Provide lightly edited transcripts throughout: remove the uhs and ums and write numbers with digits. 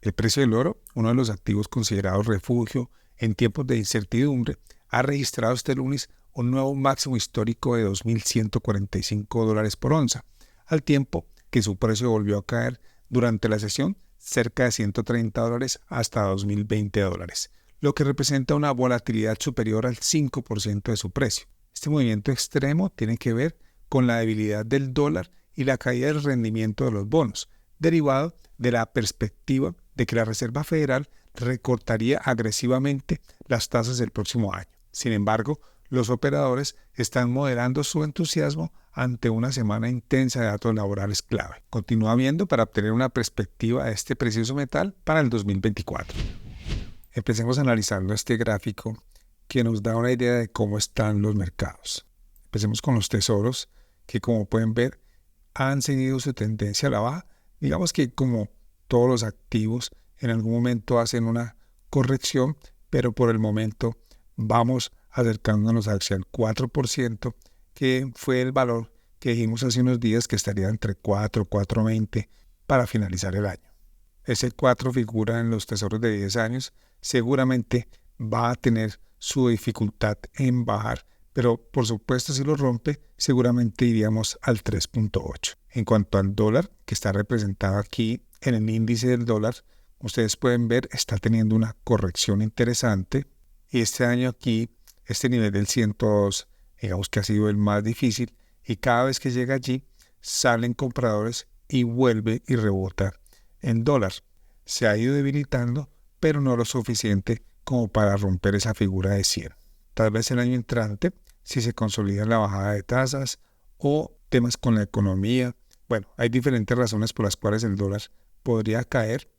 El precio del oro, uno de los activos considerados refugio en tiempos de incertidumbre, ha registrado este lunes un nuevo máximo histórico de $2.145 por onza, al tiempo que su precio volvió a caer durante la sesión cerca de $130 hasta $2.020, lo que representa una volatilidad superior al 5% de su precio. Este movimiento extremo tiene que ver con la debilidad del dólar y la caída del rendimiento de los bonos, derivado de la perspectiva de que la Reserva Federal recortaría agresivamente las tasas el próximo año. Sin embargo, los operadores están moderando su entusiasmo ante una semana intensa de datos laborales clave. Continúa viendo para obtener una perspectiva de este precioso metal para el 2024. Empecemos analizando este gráfico que nos da una idea de cómo están los mercados. Empecemos con los tesoros, que como pueden ver han seguido su tendencia a la baja. Digamos que como todos los activos en algún momento hacen una corrección, pero por el momento vamos acercándonos hacia el 4%, que fue el valor que dijimos hace unos días que estaría entre 4 y 4.20 para finalizar el año. Ese 4 figura en los tesoros de 10 años, seguramente va a tener su dificultad en bajar, pero por supuesto si lo rompe, seguramente iríamos al 3.8. En cuanto al dólar, que está representado aquí en el índice del dólar, ustedes pueden ver, está teniendo una corrección interesante. Y este año aquí, este nivel del 102, digamos que ha sido el más difícil. Y cada vez que llega allí, salen compradores y vuelve y rebota en dólar. Se ha ido debilitando, pero no lo suficiente como para romper esa figura de 100. Tal vez el año entrante, si se consolida la bajada de tasas o temas con la economía. Bueno, hay diferentes razones por las cuales el dólar podría caer,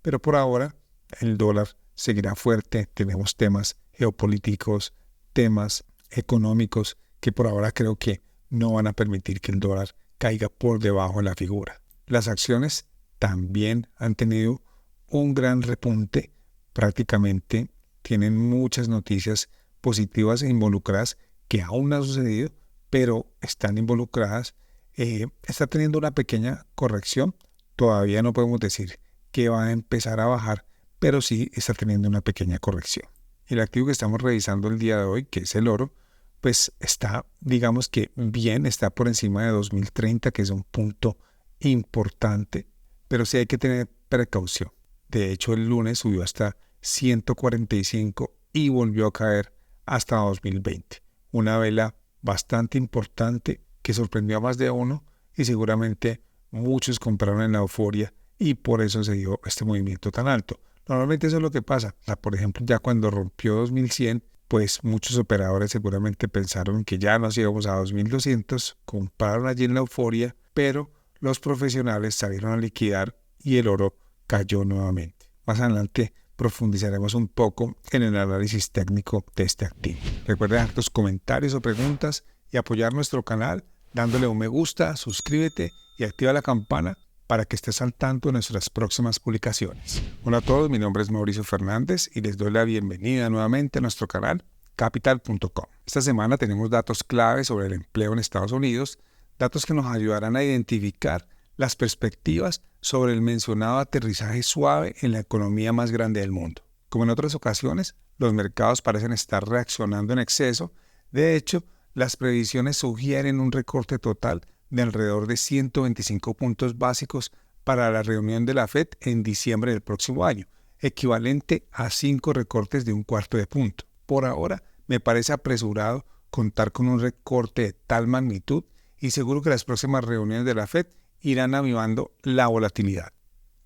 pero por ahora el dólar seguirá fuerte. Tenemos temas geopolíticos, temas económicos que por ahora creo que no van a permitir que el dólar caiga por debajo de la figura. Las acciones también han tenido un gran repunte, prácticamente tienen muchas noticias positivas e involucradas que aún no han sucedido, pero están involucradas. Está teniendo una pequeña corrección, todavía no podemos decir que va a empezar a bajar, pero sí está teniendo una pequeña corrección. El activo que estamos revisando el día de hoy, que es el oro, pues está, digamos que bien, está por encima de 2030, que es un punto importante, pero sí hay que tener precaución. De hecho, el lunes subió hasta 145 y volvió a caer hasta 2020. Una vela bastante importante que sorprendió a más de uno y seguramente muchos compraron en la euforia y por eso se dio este movimiento tan alto. Normalmente eso es lo que pasa. Por ejemplo, ya cuando rompió 2100, pues muchos operadores seguramente pensaron que ya nos íbamos a 2200, compraron allí en la euforia, pero los profesionales salieron a liquidar y el oro cayó nuevamente. Más adelante profundizaremos un poco en el análisis técnico de este activo. Recuerda dejar tus comentarios o preguntas y apoyar nuestro canal dándole un me gusta, suscríbete y activa la campana para que estés al tanto de nuestras próximas publicaciones. Hola a todos, mi nombre es Mauricio Fernández y les doy la bienvenida nuevamente a nuestro canal Capital.com. Esta semana tenemos datos clave sobre el empleo en Estados Unidos, datos que nos ayudarán a identificar las perspectivas sobre el mencionado aterrizaje suave en la economía más grande del mundo. Como en otras ocasiones, los mercados parecen estar reaccionando en exceso. De hecho, las previsiones sugieren un recorte total de alrededor de 125 puntos básicos para la reunión de la Fed en diciembre del próximo año, equivalente a 5 recortes de un cuarto de punto. Por ahora, me parece apresurado contar con un recorte de tal magnitud y seguro que las próximas reuniones de la Fed irán avivando la volatilidad.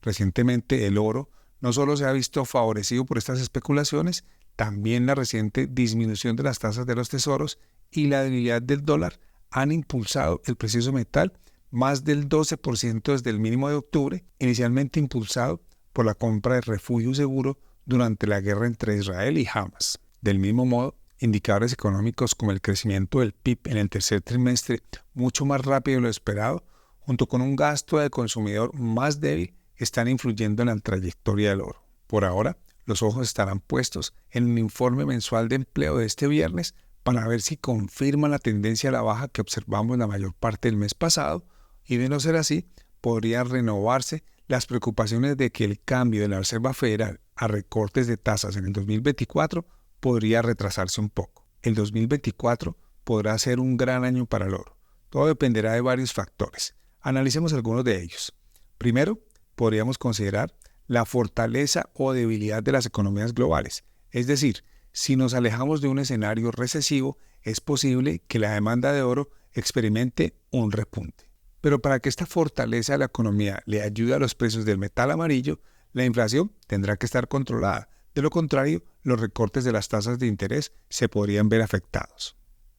Recientemente el oro no solo se ha visto favorecido por estas especulaciones, también la reciente disminución de las tasas de los tesoros y la debilidad del dólar han impulsado el precioso metal más del 12% desde el mínimo de octubre, inicialmente impulsado por la compra de refugio seguro durante la guerra entre Israel y Hamas. Del mismo modo, indicadores económicos como el crecimiento del PIB en el tercer trimestre mucho más rápido de lo esperado, junto con un gasto del consumidor más débil, están influyendo en la trayectoria del oro. Por ahora, los ojos estarán puestos en el informe mensual de empleo de este viernes para ver si confirma la tendencia a la baja que observamos la mayor parte del mes pasado y de no ser así, podría renovarse las preocupaciones de que el cambio de la Reserva Federal a recortes de tasas en el 2024 podría retrasarse un poco. El 2024 podrá ser un gran año para el oro. Todo dependerá de varios factores. Analicemos algunos de ellos. Primero, podríamos considerar la fortaleza o debilidad de las economías globales. Es decir, si nos alejamos de un escenario recesivo, es posible que la demanda de oro experimente un repunte. Pero para que esta fortaleza de la economía le ayude a los precios del metal amarillo, la inflación tendrá que estar controlada. De lo contrario, los recortes de las tasas de interés se podrían ver afectados.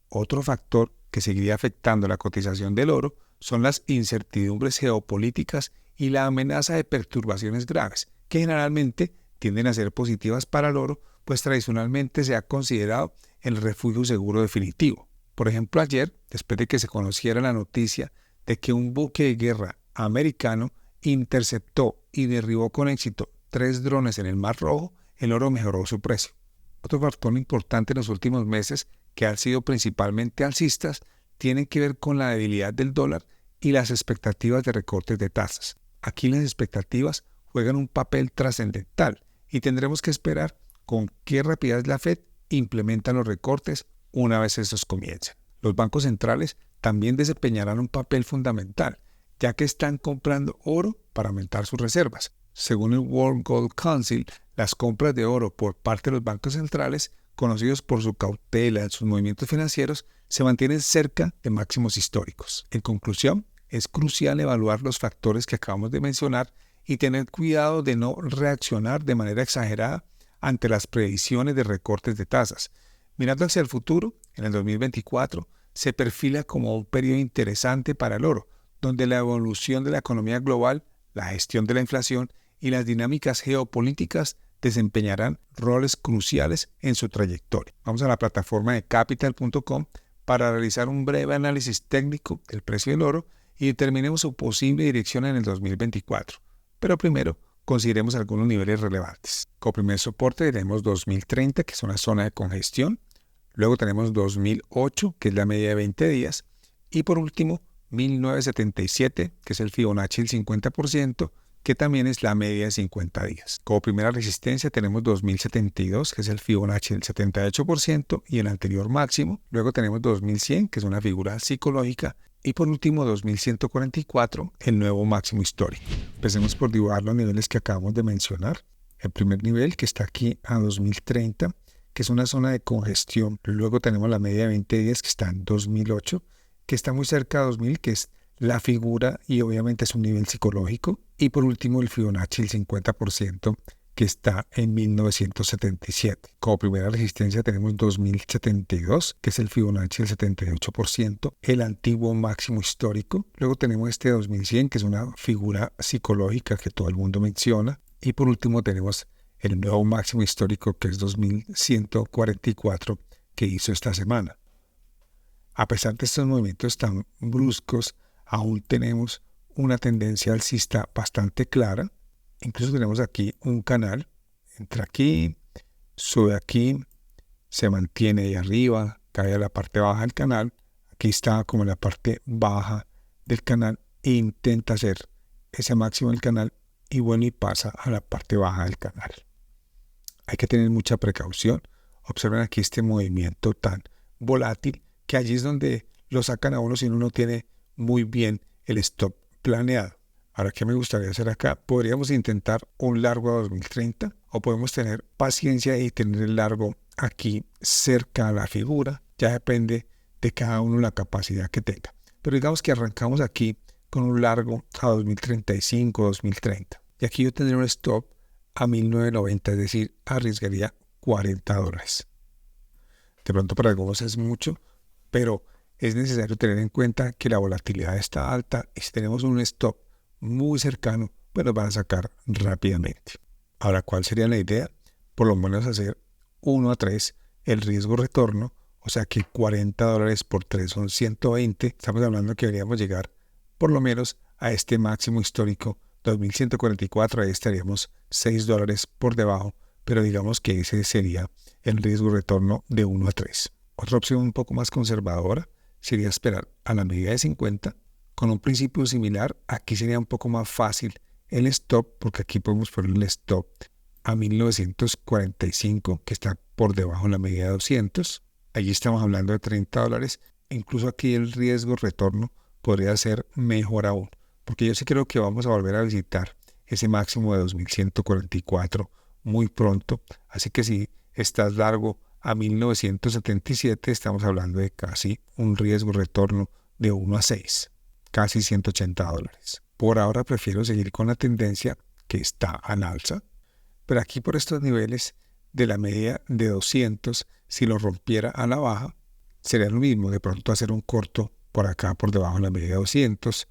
Otro factor que seguiría afectando la cotización del oro son las incertidumbres geopolíticas y la amenaza de perturbaciones graves, que generalmente tienden a ser positivas para el oro, pues tradicionalmente se ha considerado el refugio seguro definitivo. Por ejemplo, ayer, después de que se conociera la noticia de que un buque de guerra americano interceptó y derribó con éxito 3 drones en el Mar Rojo, el oro mejoró su precio. Otro factor importante en los últimos meses, que han sido principalmente alcistas, tiene que ver con la debilidad del dólar y las expectativas de recortes de tasas. Aquí las expectativas juegan un papel trascendental y tendremos que esperar con qué rapidez la Fed implementa los recortes una vez estos comiencen. Los bancos centrales también desempeñarán un papel fundamental, ya que están comprando oro para aumentar sus reservas. Según el World Gold Council, las compras de oro por parte de los bancos centrales, conocidos por su cautela en sus movimientos financieros, se mantienen cerca de máximos históricos. En conclusión, es crucial evaluar los factores que acabamos de mencionar y tener cuidado de no reaccionar de manera exagerada ante las previsiones de recortes de tasas. Mirando hacia el futuro, en el 2024, se perfila como un periodo interesante para el oro, donde la evolución de la economía global, la gestión de la inflación y las dinámicas geopolíticas desempeñarán roles cruciales en su trayectoria. Vamos a la plataforma de capital.com para realizar un breve análisis técnico del precio del oro y determinemos su posible dirección en el 2024. Pero primero, consideremos algunos niveles relevantes. Como primer soporte tenemos 2030, que es una zona de congestión. Luego tenemos 2008, que es la media de 20 días. Y por último, 1977, que es el Fibonacci del 50%, que también es la media de 50 días. Como primera resistencia tenemos 2072, que es el Fibonacci del 78% y el anterior máximo. Luego tenemos 2100, que es una figura psicológica. Y por último, 2144, el nuevo máximo histórico. Empecemos por dibujar los niveles que acabamos de mencionar. El primer nivel, que está aquí a 2030, que es una zona de congestión. Luego tenemos la media de 20 días, que está en 2008, que está muy cerca de 2000, que es la figura y obviamente es un nivel psicológico. Y por último, el Fibonacci, el 50%, que está en 1977. Como primera resistencia tenemos 2072, que es el Fibonacci del 78%, el antiguo máximo histórico. Luego tenemos este 2100, que es una figura psicológica que todo el mundo menciona. Y por último tenemos el nuevo máximo histórico, que es 2144, que hizo esta semana. A pesar de estos movimientos tan bruscos, aún tenemos una tendencia alcista bastante clara. Incluso tenemos aquí un canal, entra aquí, sube aquí, se mantiene ahí arriba, cae a la parte baja del canal, aquí está como en la parte baja del canal e intenta hacer ese máximo del canal y bueno, y pasa a la parte baja del canal. Hay que tener mucha precaución. Observen aquí este movimiento tan volátil que allí es donde lo sacan a uno si uno no tiene muy bien el stop planeado. Ahora, ¿qué me gustaría hacer acá? Podríamos intentar un largo a 2030 o podemos tener paciencia y tener el largo aquí cerca a la figura. Ya depende de cada uno la capacidad que tenga. Pero digamos que arrancamos aquí con un largo a 2035, 2030. Y aquí yo tendré un stop a 1990, es decir, arriesgaría $40. De pronto para algunos es mucho, pero es necesario tener en cuenta que la volatilidad está alta y si tenemos un stop muy cercano, pues nos van a sacar rápidamente. Ahora, ¿cuál sería la idea? Por lo menos hacer 1 a 3 el riesgo retorno, o sea que $40 por 3 son 120. Estamos hablando que deberíamos llegar por lo menos a este máximo histórico 2144, ahí estaríamos $6 por debajo, pero digamos que ese sería el riesgo retorno de 1 a 3. Otra opción un poco más conservadora sería esperar a la medida de 50. Con un principio similar, aquí sería un poco más fácil el stop, porque aquí podemos poner el stop a 1945, que está por debajo de la media de 200. Allí estamos hablando de $30. Incluso aquí el riesgo retorno podría ser mejor aún, porque yo sí creo que vamos a volver a visitar ese máximo de 2144 muy pronto. Así que si estás largo a 1977, estamos hablando de casi un riesgo retorno de 1 a 6, casi $180. Por ahora prefiero seguir con la tendencia que está al alza, pero aquí por estos niveles de la media de 200, si lo rompiera a la baja, sería lo mismo, de pronto hacer un corto por acá por debajo de la media de 200,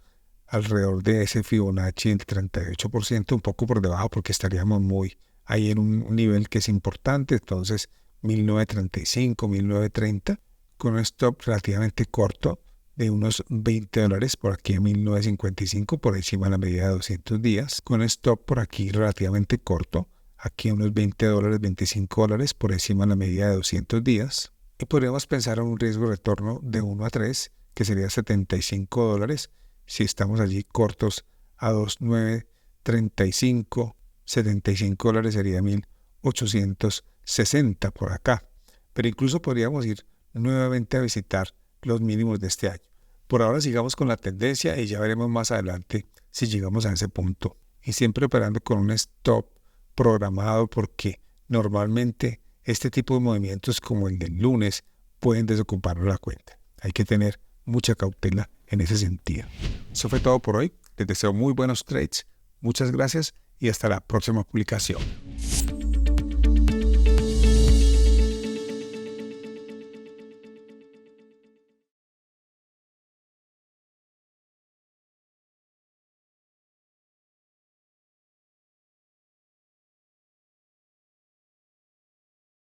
alrededor de ese Fibonacci del 38%, un poco por debajo porque estaríamos muy ahí en un nivel que es importante, entonces 1935, 1930, con un stop relativamente corto de unos $20 por aquí en 1955, por encima de la media de 200 días, con stop por aquí relativamente corto, aquí unos $20, $25 por encima de la media de 200 días, y podríamos pensar en un riesgo de retorno de 1 a 3, que sería $75, si estamos allí cortos a 2,935, $75 sería 1,860 por acá. Pero incluso podríamos ir nuevamente a visitar los mínimos de este año. Por ahora sigamos con la tendencia y ya veremos más adelante si llegamos a ese punto. Y siempre operando con un stop programado, porque normalmente este tipo de movimientos como el del lunes pueden desocuparnos la cuenta. Hay que tener mucha cautela en ese sentido. Eso fue todo por hoy. Les deseo muy buenos trades. Muchas gracias y hasta la próxima publicación.